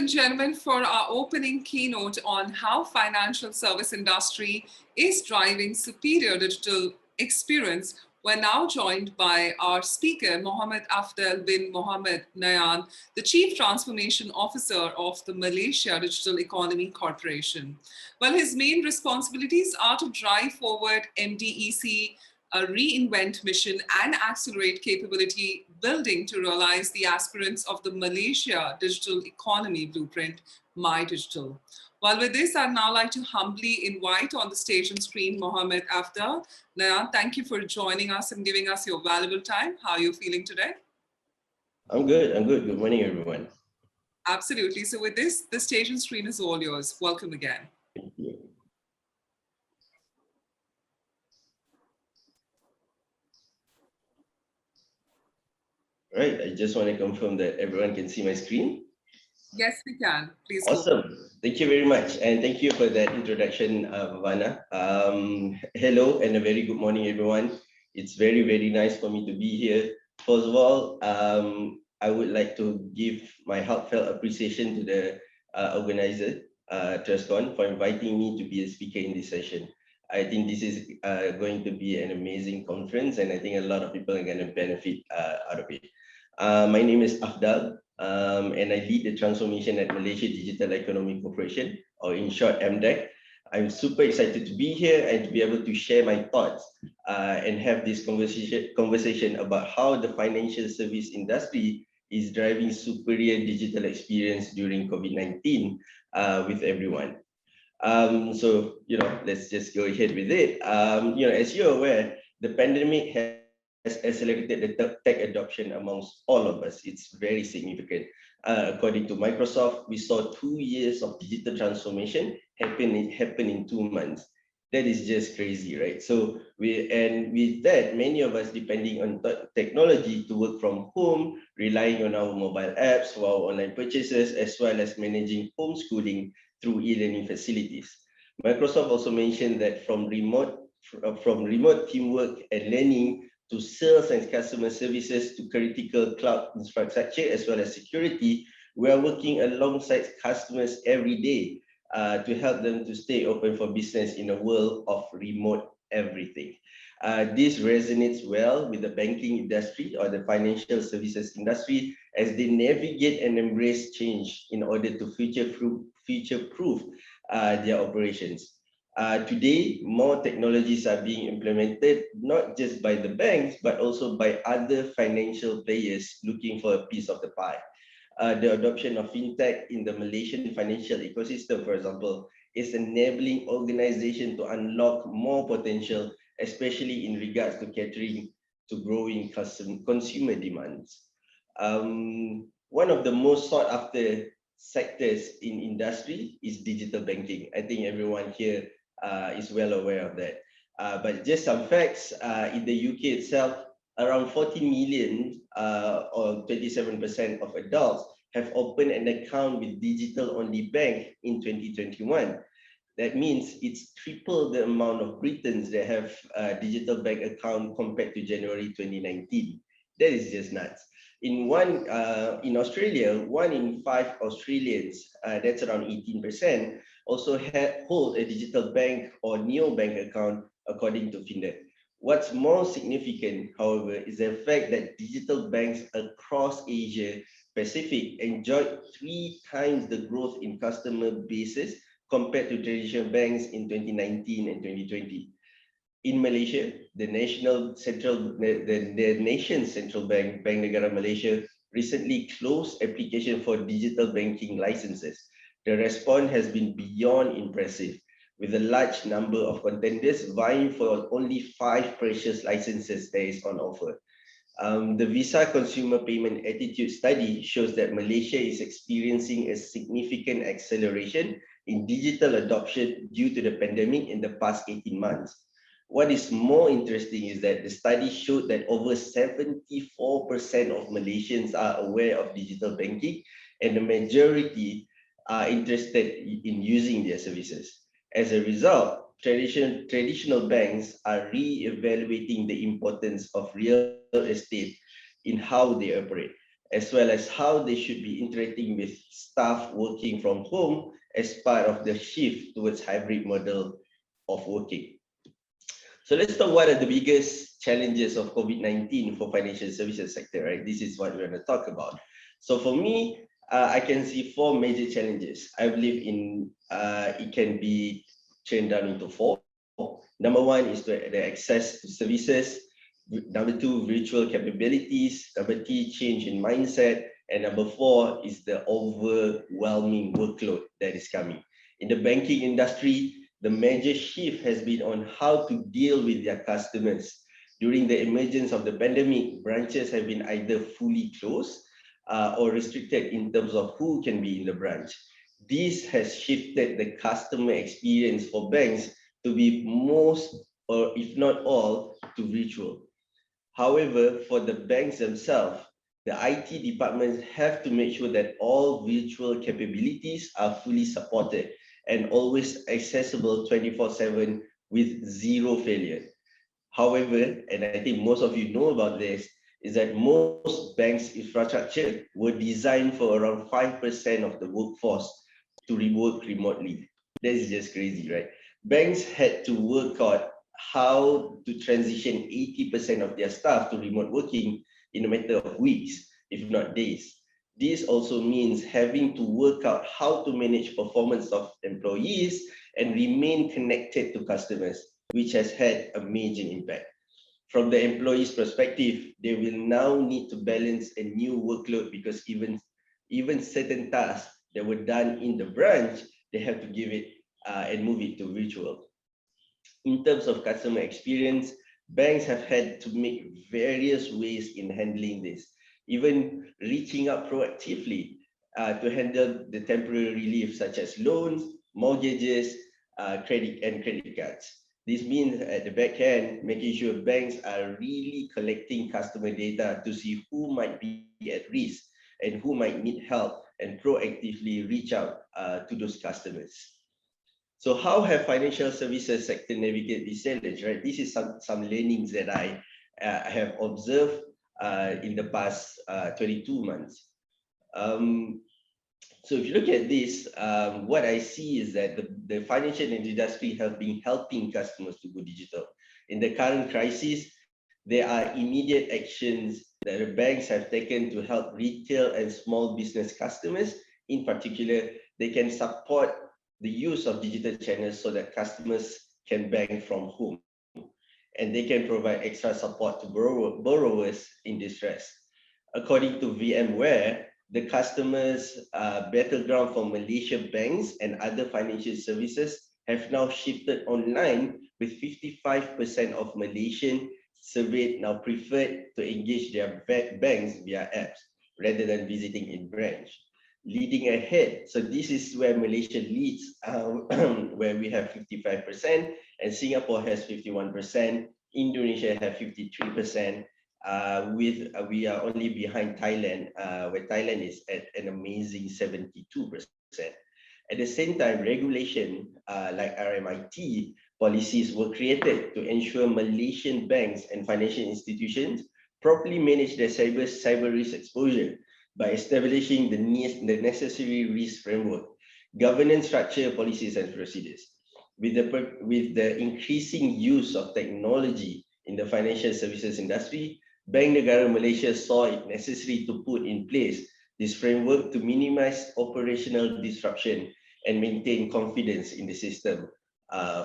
and gentlemen, for our opening keynote on how financial service industry is driving superior digital experience, we're now joined by our speaker, Mohammed Afdhal bin Mohammed Nayan, the Chief Transformation Officer of the Malaysia Digital Economy Corporation. Well, his main responsibilities are to drive forward MDEC, a reinvent mission and accelerate capability building to realize the aspirants of the Malaysia Digital Economy Blueprint, My Digital. Well, with this, I'd now like to humbly invite on the stage and screen Mohammed Afdhal. Nayan, thank you for joining us and giving us your valuable time. How are you feeling today? I'm good. Good morning, everyone. Absolutely. So with this, the stage and screen is all yours. Welcome again. Thank you. All right, I just want to confirm that everyone can see my screen. Yes, we can. Please Awesome. go. Thank you very much. And thank you for that introduction, Vavana. Hello and a very good morning, everyone. It's very, very nice for me to be here. First of all, I would like to give my heartfelt appreciation to the organizer, TrustCon, for inviting me to be a speaker in this session. I think this is going to be an amazing conference, and I think a lot of people are going to benefit out of it. My name is Afdhal, and I lead the transformation at Malaysia Digital Economy Corporation, or in short, MDEC. I'm super excited to be here and to be able to share my thoughts and have this conversation about how the financial service industry is driving superior digital experience during COVID-19 with everyone. So, let's just go ahead with it. As you're aware, the pandemic has accelerated the tech adoption amongst all of us. It's very significant. According to Microsoft, we saw 2 years of digital transformation happen in 2 months. That is just crazy, right? So with that, many of us depending on technology to work from home, relying on our mobile apps for our online purchases, as well as managing homeschooling through e-learning facilities. Microsoft also mentioned that from remote teamwork and learning to sales and customer services to critical cloud infrastructure as well as security, we are working alongside customers every day to help them to stay open for business in a world of remote everything. This resonates well with the banking industry or the financial services industry as they navigate and embrace change in order to future-proof their operations. Today, more technologies are being implemented, not just by the banks, but also by other financial players looking for a piece of the pie. The adoption of fintech in the Malaysian financial ecosystem, for example, is enabling organizations to unlock more potential, especially in regards to catering to growing consumer demands. One of the most sought after sectors in industry is digital banking. I think everyone here is well aware of that. But just some facts, in the UK itself, around 40 million or 27% of adults have opened an account with digital-only bank in 2021. That means it's triple the amount of Britons that have a digital bank account compared to January 2019. That is just nuts. In Australia, 1 in 5 Australians, that's around 18%, also hold a digital bank or neobank account according to FinDet. What's more significant, however, is the fact that digital banks across Asia Pacific enjoyed 3 times the growth in customer bases compared to traditional banks in 2019 and 2020. In Malaysia, the nation's central bank, Bank Negara Malaysia, recently closed application for digital banking licenses. The response has been beyond impressive, with a large number of contenders vying for only 5 precious licenses that is on offer. The Visa Consumer Payment Attitude Study shows that Malaysia is experiencing a significant acceleration in digital adoption due to the pandemic in the past 18 months. What is more interesting is that the study showed that over 74% of Malaysians are aware of digital banking, and the majority are interested in using their services. As a result, traditional banks are re-evaluating the importance of real estate in how they operate. as well as how they should be interacting with staff working from home as part of the shift towards hybrid model of working. So let's talk what are the biggest challenges of COVID-19 for financial services sector, right? This is what we're going to talk about. So for me, I can see four major challenges. I believe it can be trained down into four. Number one is the access to services. Number two, virtual capabilities. Number three, change in mindset. And number four is the overwhelming workload that is coming. In the banking industry, the major shift has been on how to deal with their customers. During the emergence of the pandemic, branches have been either fully closed or restricted in terms of who can be in the branch. This has shifted the customer experience for banks to be most, or if not all, to virtual. However, for the banks themselves, the IT departments have to make sure that all virtual capabilities are fully supported and always accessible 24/7 with zero failure. However, and I think most of you know about this, is that most banks' infrastructure were designed for around 5% of the workforce to work remotely. That is just crazy, right? Banks had to work out how to transition 80% of their staff to remote working in a matter of weeks, if not days. This also means having to work out how to manage performance of employees and remain connected to customers, which has had a major impact. From the employee's perspective, they will now need to balance a new workload because even certain tasks that were done in the branch, they have to give it and move it to virtual. In terms of customer experience, banks have had to make various ways in handling this, even reaching out proactively to handle the temporary relief such as loans, mortgages, credit cards. This means at the back end, making sure banks are really collecting customer data to see who might be at risk and who might need help and proactively reach out to those customers. So how have financial services sector navigated this challenge, right? This is some learnings that I have observed in the past 22 months. So if you look at this, what I see is that the financial industry have been helping customers to go digital. In the current crisis, there are immediate actions that the banks have taken to help retail and small business customers. In particular, they can support the use of digital channels so that customers can bank from home and they can provide extra support to borrowers in distress. According to VMware, the customers' battleground for Malaysia banks and other financial services have now shifted online, with 55% of Malaysian surveyed now preferred to engage their banks via apps rather than visiting in branch. Leading ahead, so this is where Malaysia leads, where we have 55%, and Singapore has 51%, Indonesia have 53%, we are only behind Thailand, where Thailand is at an amazing 72%. At the same time, regulation like RMIT policies were created to ensure Malaysian banks and financial institutions properly manage their cyber risk exposure by establishing the necessary risk framework, governance structure, policies, and procedures. With the increasing use of technology in the financial services industry, Bank Negara Malaysia saw it necessary to put in place this framework to minimize operational disruption and maintain confidence in the system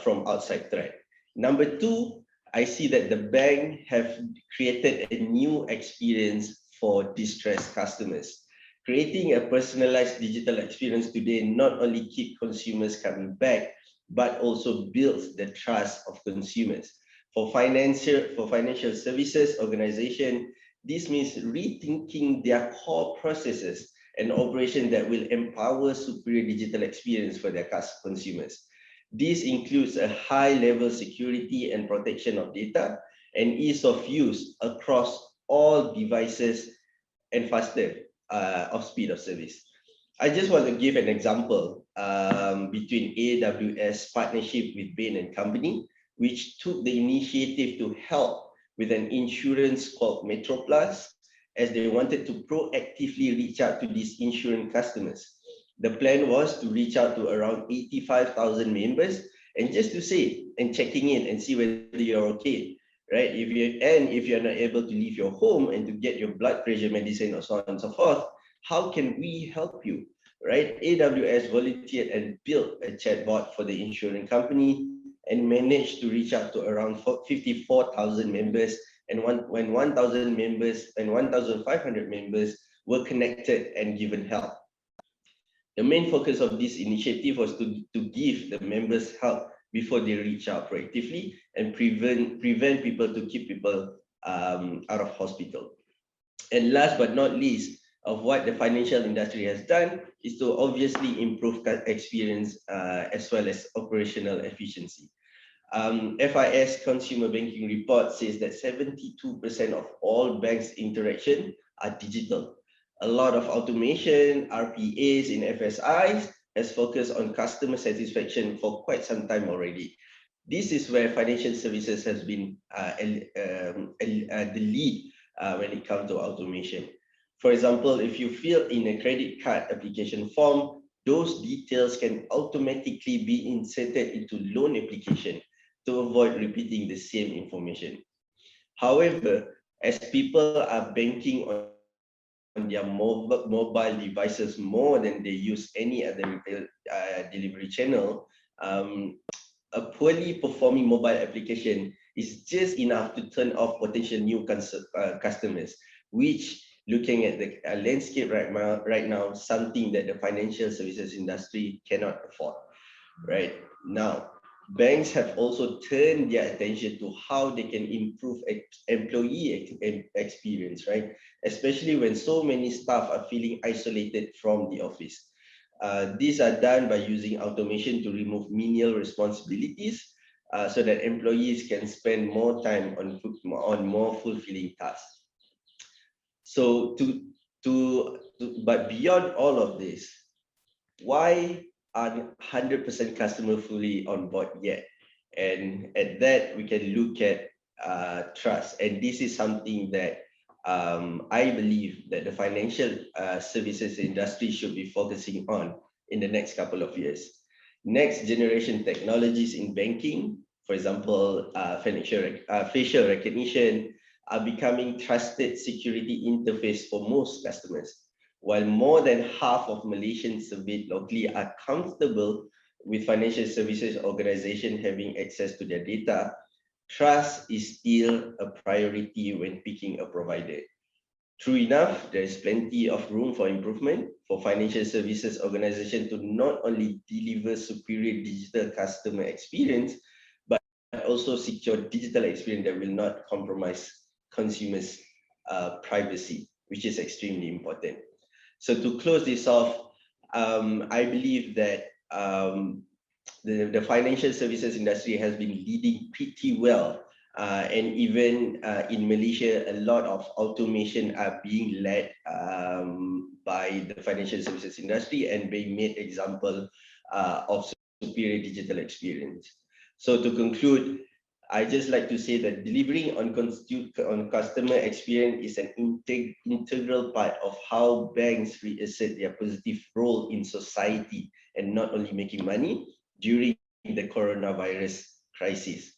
from outside threat. Number two, I see that the bank have created a new experience for distressed customers. Creating a personalized digital experience today not only keeps consumers coming back, but also builds the trust of consumers. For financial services organization, this means rethinking their core processes and operation that will empower superior digital experience for their consumers. This includes a high-level security and protection of data and ease of use across all devices and faster of speed of service. I just want to give an example between AWS partnership with Bain and Company, which took the initiative to help with an insurance called Metro Plus as they wanted to proactively reach out to these insurance customers. The plan was to reach out to around 85,000 members and just to say and checking in and see whether you're okay, right? If you're not able to leave your home and to get your blood pressure medicine or so on and so forth, how can we help you, right? AWS volunteered and built a chatbot for the insurance company and managed to reach out to around 54,000 members. And when 1,000 members and 1,500 members were connected and given help. The main focus of this initiative was to give the members help before they reach out proactively and prevent people to keep people out of hospital. And last but not least, of what the financial industry has done is to obviously improve experience as well as operational efficiency. FIS Consumer Banking Report says that 72% of all banks' interaction are digital. A lot of automation, RPAs in FSIs has focused on customer satisfaction for quite some time already. This is where financial services has been the lead when it comes to automation. For example, if you fill in a credit card application form, those details can automatically be inserted into loan application to avoid repeating the same information. However, as people are banking on their mobile devices more than they use any other delivery channel, a poorly performing mobile application is just enough to turn off potential new customers, which, looking at the landscape right now, something that the financial services industry cannot afford. Right now, banks have also turned their attention to how they can improve employee experience, right? Especially when so many staff are feeling isolated from the office. These are done by using automation to remove menial responsibilities so that employees can spend more time on more fulfilling tasks. So but beyond all of this, why aren't 100% customer fully on board yet? And at that, we can look at trust. And this is something that I believe that the financial services industry should be focusing on in the next couple of years. Next generation technologies in banking, for example, facial recognition, are becoming trusted security interface for most customers. While more than half of Malaysians surveyed locally are comfortable with financial services organizations having access to their data, trust is still a priority when picking a provider. True enough, there is plenty of room for improvement for financial services organizations to not only deliver superior digital customer experience, but also secure digital experience that will not compromise consumers' privacy, which is extremely important. So to close this off, I believe that the financial services industry has been leading pretty well. And even in Malaysia, a lot of automation are being led by the financial services industry and being made example of superior digital experience. So to conclude, I just like to say that delivering on customer experience is an integral part of how banks reassert their positive role in society and not only making money during the coronavirus crisis.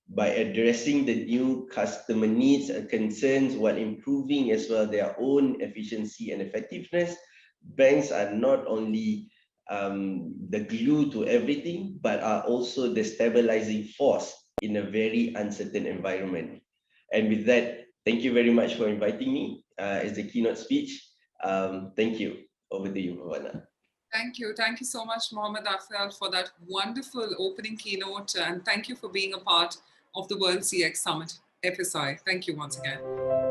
By addressing the new customer needs and concerns while improving as well their own efficiency and effectiveness, banks are not only the glue to everything, but are also the stabilizing force in a very uncertain environment. And with that, thank you very much for inviting me as the keynote speech. Thank you. Over to you, Bhavana. Thank you. Thank you so much, Mohammed Afdhal, for that wonderful opening keynote. And thank you for being a part of the World CX Summit, FSI. Thank you once again.